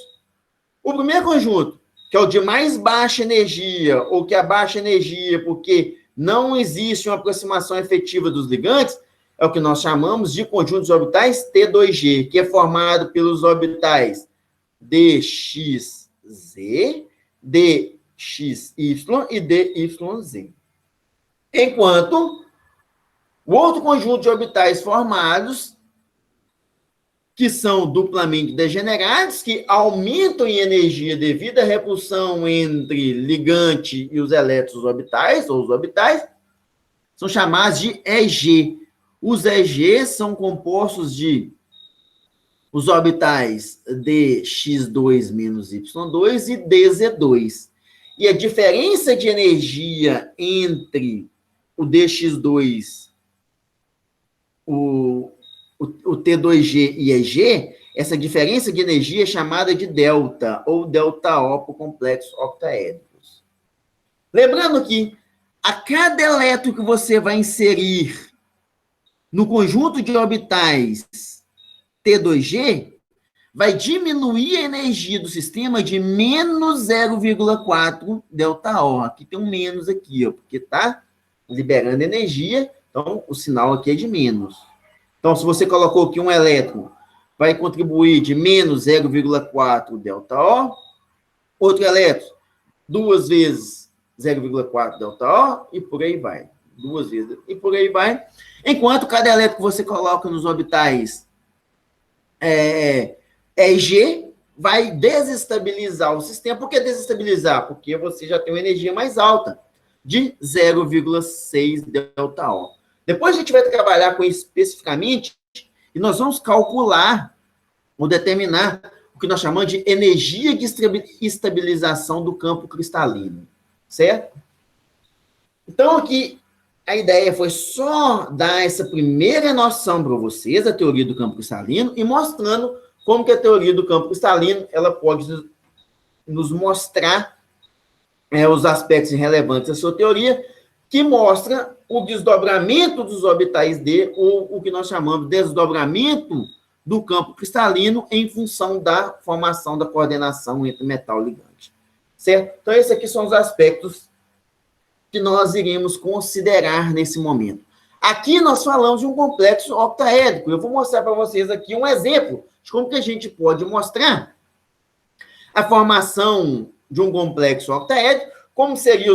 O primeiro conjunto, que é o de mais baixa energia, ou que é baixa energia porque não existe uma aproximação efetiva dos ligantes, é o que nós chamamos de conjunto de orbitais T2G, que é formado pelos orbitais DXZ, DXY e DYZ. Enquanto o outro conjunto de orbitais formados, que são duplamente degenerados, que aumentam em energia devido à repulsão entre ligante e os elétrons orbitais, ou os orbitais, são chamados de EG. Os EG são compostos de os orbitais dx2 menos y2 e dz2. e a diferença de energia entre o dx2, o T2G e EG, essa diferença de energia é chamada de delta, ou delta-O por complexos octaédricos. Lembrando que a cada elétron que você vai inserir no conjunto de orbitais T2G, vai diminuir a energia do sistema de menos 0,4 delta-O. Aqui tem um menos aqui, ó, porque está liberando energia, então o sinal aqui é de menos. Então, se você colocou aqui um elétron, vai contribuir de menos 0,4 delta-O, outro elétron, 2 vezes 0,4 delta-O, e por aí vai. 2 vezes, e por aí vai. Enquanto cada elétron que você coloca nos orbitais EG, vai desestabilizar o sistema. Por que desestabilizar? Porque você já tem uma energia mais alta, de 0,6 delta-O. Depois a gente vai trabalhar com isso especificamente, e nós vamos calcular ou determinar o que nós chamamos de energia de estabilização do campo cristalino, certo? Então, aqui, a ideia foi só dar essa primeira noção para vocês, a teoria do campo cristalino, e mostrando como que a teoria do campo cristalino ela pode nos mostrar os aspectos relevantes da sua teoria, que mostra o desdobramento dos orbitais D, ou o que nós chamamos de desdobramento do campo cristalino em função da formação da coordenação entre metal e ligante. Certo? Então, esses aqui são os aspectos que nós iremos considerar nesse momento. Aqui nós falamos de um complexo octaédrico. Eu vou mostrar para vocês aqui um exemplo de como que a gente pode mostrar a formação de um complexo octaédrico, como seria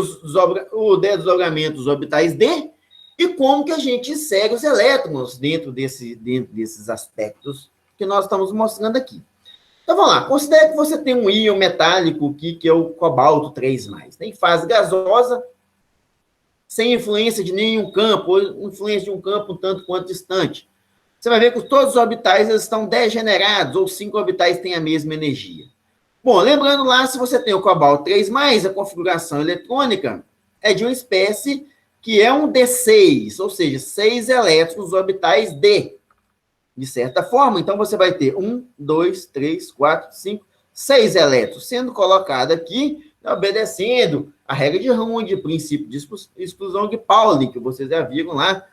o desdobramento dos orbitais D, e como que a gente insere os elétrons dentro desses aspectos que nós estamos mostrando aqui. Então, vamos lá. Considere que você tem um íon metálico aqui, que é o cobalto 3+. Em fase gasosa, sem influência de nenhum campo, ou influência de um campo um tanto quanto distante. Você vai ver que todos os orbitais eles estão degenerados, ou 5 orbitais têm a mesma energia. Bom, lembrando lá, se você tem o cobalto 3+, a configuração eletrônica é de uma espécie que é um D6, ou seja, 6 elétrons orbitais D. De certa forma, então você vai ter 1, 2, 3, 4, 5, 6 elétrons sendo colocado aqui, obedecendo a regra de Hund, princípio de exclusão de Pauli, que vocês já viram lá,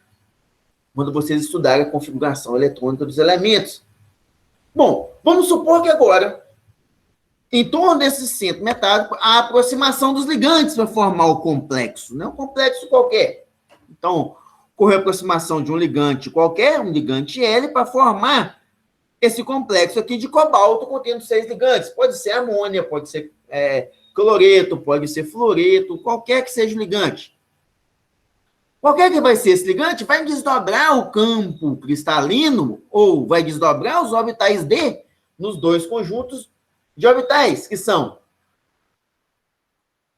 quando vocês estudaram a configuração eletrônica dos elementos. Bom, vamos supor que agora, em torno desse centro metálico, a aproximação dos ligantes para formar o complexo, não é um complexo qualquer. Então, ocorreu a aproximação de um ligante qualquer, um ligante L, para formar esse complexo aqui de cobalto contendo 6 ligantes. Pode ser amônia, pode ser cloreto, pode ser fluoreto, qualquer que seja o ligante. Qualquer que vai ser esse ligante vai desdobrar o campo cristalino ou vai desdobrar os orbitais D nos dois conjuntos de orbitais, que são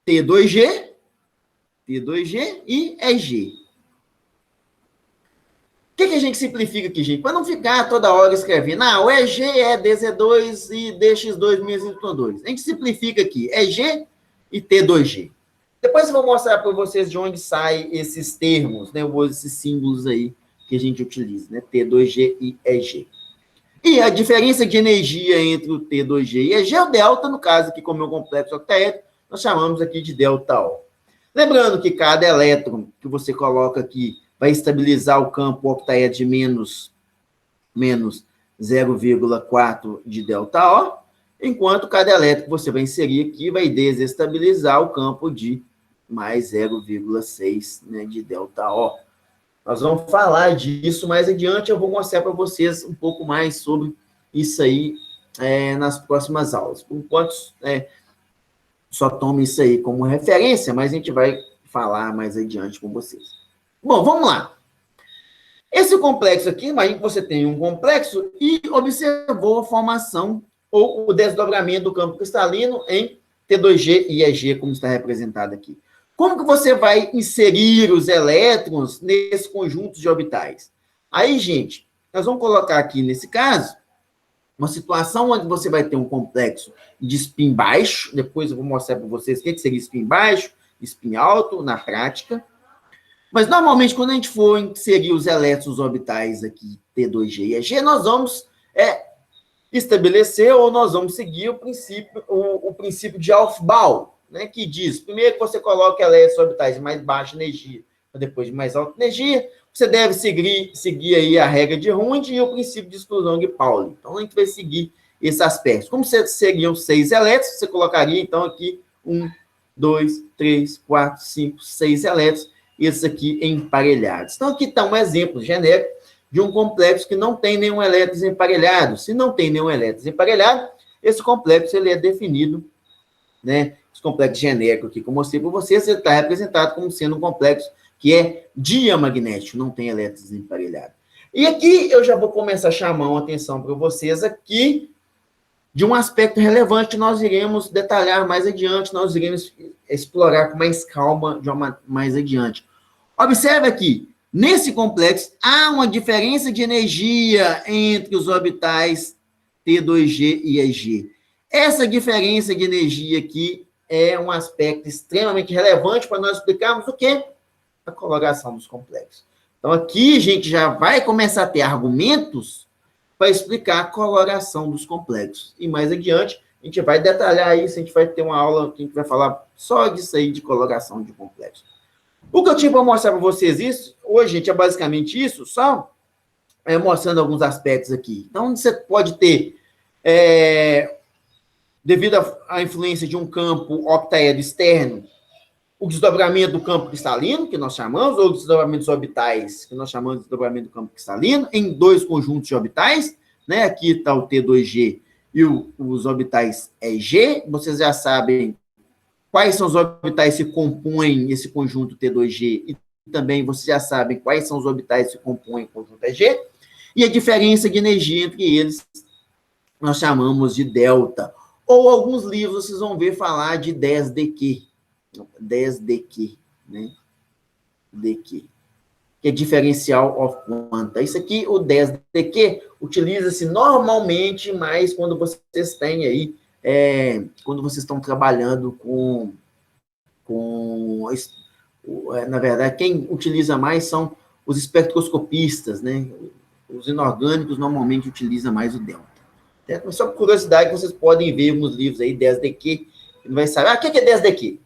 T2G e EG. O que a gente simplifica aqui, gente? Para não ficar toda hora escrevendo, o EG é DZ2 e DX2 menos Y2. A gente simplifica aqui, EG e T2G. Depois eu vou mostrar para vocês de onde saem esses termos, né? Esses símbolos aí que a gente utiliza, né? T2G e EG. E a diferença de energia entre o T2G e EG é o delta, no caso aqui, como é um complexo octaédrico, nós chamamos aqui de delta-O. Lembrando que cada elétron que você coloca aqui vai estabilizar o campo octaédrico de menos 0,4 de delta-O, enquanto cada elétron que você vai inserir aqui vai desestabilizar o campo de mais 0,6, né, de delta-O. Nós vamos falar disso mais adiante, eu vou mostrar para vocês um pouco mais sobre isso aí nas próximas aulas. Por enquanto, só tome isso aí como referência, mas a gente vai falar mais adiante com vocês. Bom, vamos lá. Esse complexo aqui, imagine que você tem um complexo e observou a formação ou o desdobramento do campo cristalino em T2G e EG, como está representado aqui. Como que você vai inserir os elétrons nesse conjunto de orbitais? Aí, gente, nós vamos colocar aqui, nesse caso, Uma situação onde você vai ter um complexo de spin baixo, depois eu vou mostrar para vocês o que seria spin baixo, spin alto na prática. Mas, normalmente, quando a gente for inserir os elétrons orbitais aqui, T2G e EG, nós vamos estabelecer ou nós vamos seguir o princípio de Aufbau, né, que diz, primeiro que você coloca elétrons orbitais de mais baixa energia, depois de mais alta energia, você deve seguir aí a regra de Hund e o princípio de exclusão de Pauli. Então, a gente vai seguir esse aspecto. Como seriam 6 elétrons, você colocaria, então, aqui 1, 2, 3, 4, 5, 6 elétrons, esses aqui emparelhados. Então, aqui está um exemplo genérico de um complexo que não tem nenhum elétron emparelhado. Se não tem nenhum elétron emparelhado, esse complexo ele é definido, né? Esse complexo genérico aqui que eu mostrei para vocês, ele está representado como sendo um complexo que é diamagnético, não tem elétrons emparelhados. E aqui eu já vou começar a chamar a atenção para vocês aqui de um aspecto relevante que nós iremos detalhar mais adiante, nós iremos explorar com mais calma mais adiante. Observe aqui, nesse complexo, há uma diferença de energia entre os orbitais T2G e EG. Essa diferença de energia aqui é um aspecto extremamente relevante para nós explicarmos o quê? A coloração dos complexos. Então, aqui a gente já vai começar a ter argumentos para explicar a coloração dos complexos. E mais adiante, a gente vai detalhar isso, a gente vai ter uma aula que a gente vai falar só disso aí, de coloração de complexos. O que eu tinha para mostrar para vocês isso, hoje, gente, é basicamente isso, só mostrando alguns aspectos aqui. Então, você pode ter, devido à influência de um campo octaedro externo, o desdobramento do campo cristalino, que nós chamamos, ou desdobramentos orbitais, que nós chamamos de desdobramento do campo cristalino, em 2 conjuntos de orbitais, né? Aqui está o T2G e os orbitais EG. Vocês já sabem quais são os orbitais que compõem esse conjunto T2G, e também vocês já sabem quais são os orbitais que compõem o conjunto EG, e a diferença de energia entre eles nós chamamos de delta. Ou alguns livros vocês vão ver falar de 10dQ, 10dQ, né? dQ, que é diferencial of quanta. Isso aqui, o 10dQ, utiliza-se normalmente mais quando vocês têm aí, quando vocês estão trabalhando na verdade, quem utiliza mais são os espectroscopistas, né? Os inorgânicos normalmente utilizam mais o delta. Certo? Mas só por curiosidade, vocês podem ver nos livros aí, 10dQ, não vai saber, o que é 10dQ?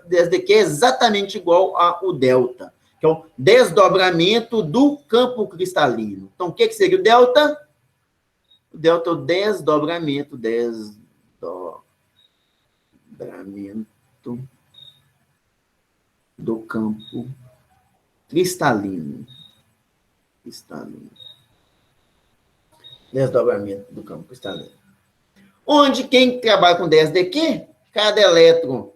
10dQ é exatamente igual ao delta, que é o desdobramento do campo cristalino. Então, o que seria o delta? O delta é o desdobramento do campo cristalino. Desdobramento do campo cristalino. Onde quem trabalha com 10dQ, cada elétron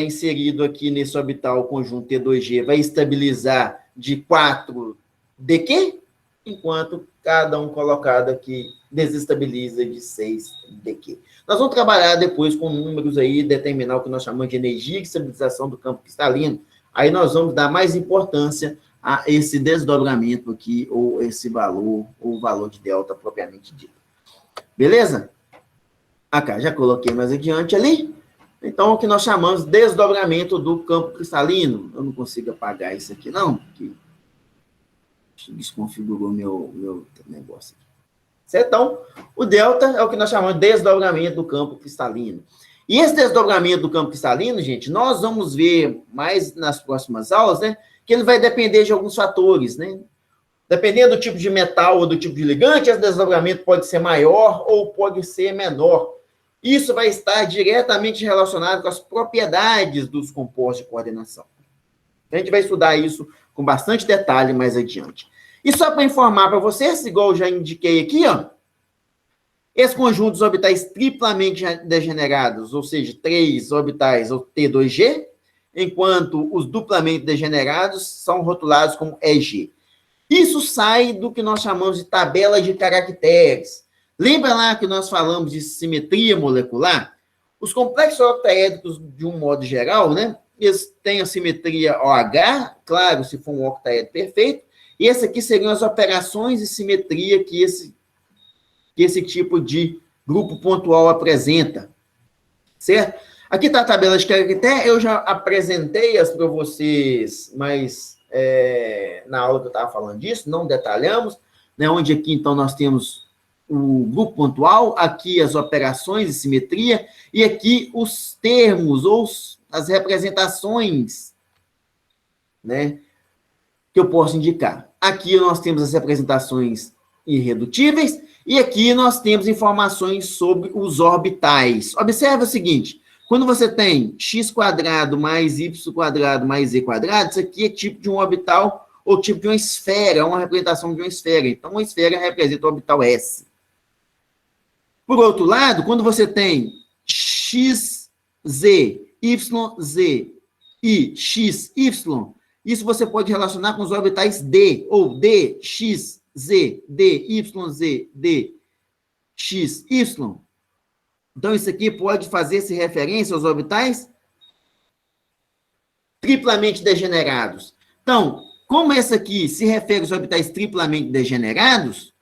inserido aqui nesse orbital conjunto T2G vai estabilizar de 4dQ, enquanto cada um colocado aqui desestabiliza de 6dQ. Nós vamos trabalhar depois com números aí, determinar o que nós chamamos de energia de estabilização do campo cristalino. Aí nós vamos dar mais importância a esse desdobramento aqui, ou esse valor, ou o valor de delta propriamente dito. Beleza? Cá, já coloquei mais adiante ali. Então, o que nós chamamos de desdobramento do campo cristalino. Eu não consigo apagar isso aqui, não, porque desconfigurou meu negócio aqui. Certo? Então, o delta é o que nós chamamos de desdobramento do campo cristalino. E esse desdobramento do campo cristalino, gente, nós vamos ver mais nas próximas aulas, né? Que ele vai depender de alguns fatores, né? Dependendo do tipo de metal ou do tipo de ligante, esse desdobramento pode ser maior ou pode ser menor. Isso vai estar diretamente relacionado com as propriedades dos compostos de coordenação. A gente vai estudar isso com bastante detalhe mais adiante. E só para informar para vocês, igual eu já indiquei aqui, ó, esses conjuntos orbitais triplamente degenerados, ou seja, 3 orbitais, ou T2G, enquanto os duplamente degenerados são rotulados como EG. Isso sai do que nós chamamos de tabela de caracteres. Lembra lá que nós falamos de simetria molecular? Os complexos octaédricos, de um modo geral, né, eles têm a simetria OH, claro, se for um octaedro perfeito, e essa aqui seriam as operações de simetria que que esse tipo de grupo pontual apresenta, certo? Aqui está a tabela de caractere, eu já apresentei-as para vocês, mas na aula que eu estava falando disso, não detalhamos, né? Onde aqui, então, nós temos o grupo pontual, aqui as operações de simetria, e aqui os termos, ou as representações, né, que eu posso indicar. Aqui nós temos as representações irredutíveis, e aqui nós temos informações sobre os orbitais. Observe o seguinte, quando você tem x² mais y² mais z², isso aqui é tipo de um orbital ou tipo de uma esfera, uma representação de uma esfera. Então, uma esfera representa o orbital S. Por outro lado, quando você tem x, z, y, z e x, y, isso você pode relacionar com os orbitais D, ou D, x, z, d, y, z, d, x, y. Então, isso aqui pode fazer-se referência aos orbitais triplamente degenerados. Então, como esse aqui se refere aos orbitais triplamente degenerados,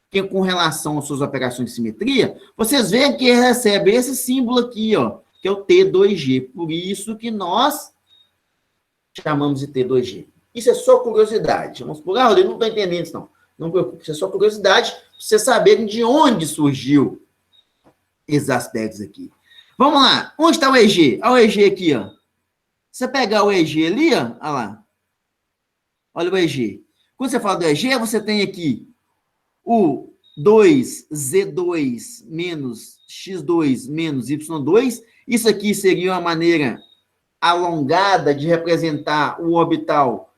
que com relação às suas operações de simetria, vocês veem que recebe esse símbolo aqui, ó, que é o T2G. Por isso que nós chamamos de T2G. Isso é só curiosidade. Vamos por lá, eu não estou entendendo isso, não. Não preocupe, isso é só curiosidade, para vocês saberem de onde surgiu esses aspectos aqui. Vamos lá. Onde está o EG? Olha o EG aqui, ó. Você pegar o EG ali, ó, olha lá. Olha o EG. Quando você fala do EG, você tem aqui o 2Z2 menos X2 menos Y2. Isso aqui seria uma maneira alongada de representar o orbital,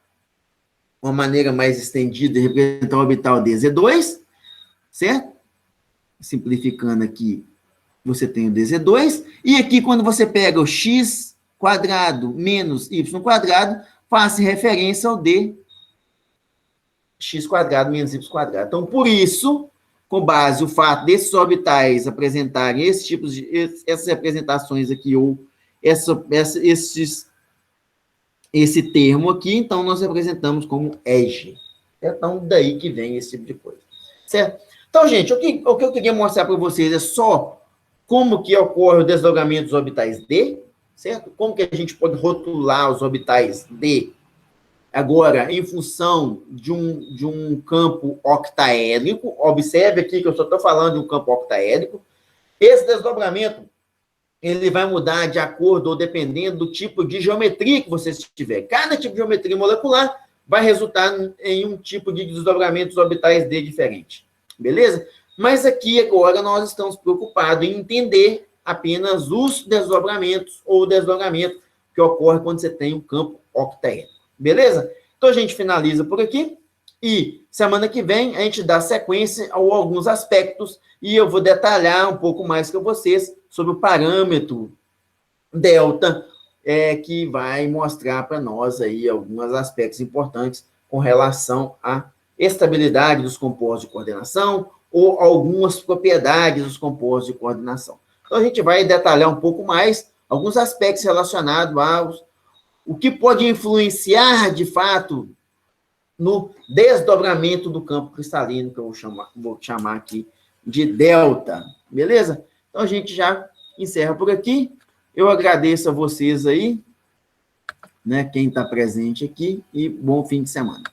uma maneira mais estendida de representar o orbital DZ2, certo? Simplificando aqui, você tem o DZ2. E aqui, quando você pega o x² menos y², faz referência ao D x² menos y². Então, por isso, com base no fato desses orbitais apresentarem esses tipos de, essas representações aqui, ou esse termo aqui, então nós representamos como EG. Então, daí que vem esse tipo de coisa. Certo? Então, gente, o que eu queria mostrar para vocês é só como que ocorre o desdobramento dos orbitais D, certo? Como que a gente pode rotular os orbitais D agora, em função de um campo octaédrico. Observe aqui que eu só estou falando de um campo octaédrico. Esse desdobramento, ele vai mudar de acordo ou dependendo do tipo de geometria que você tiver. Cada tipo de geometria molecular vai resultar em um tipo de desdobramento dos orbitais D diferente. Beleza? Mas aqui, agora, nós estamos preocupados em entender apenas os desdobramentos ou desdobramento que ocorre quando você tem um campo octaédrico. Beleza? Então, a gente finaliza por aqui e semana que vem a gente dá sequência a alguns aspectos e eu vou detalhar um pouco mais com vocês sobre o parâmetro delta, que vai mostrar para nós aí alguns aspectos importantes com relação à estabilidade dos compostos de coordenação ou algumas propriedades dos compostos de coordenação. Então, a gente vai detalhar um pouco mais alguns aspectos relacionados aos o que pode influenciar, de fato, no desdobramento do campo cristalino, que eu vou chamar aqui de delta. Beleza? Então, a gente já encerra por aqui. Eu agradeço a vocês aí, né, quem está presente aqui, e bom fim de semana.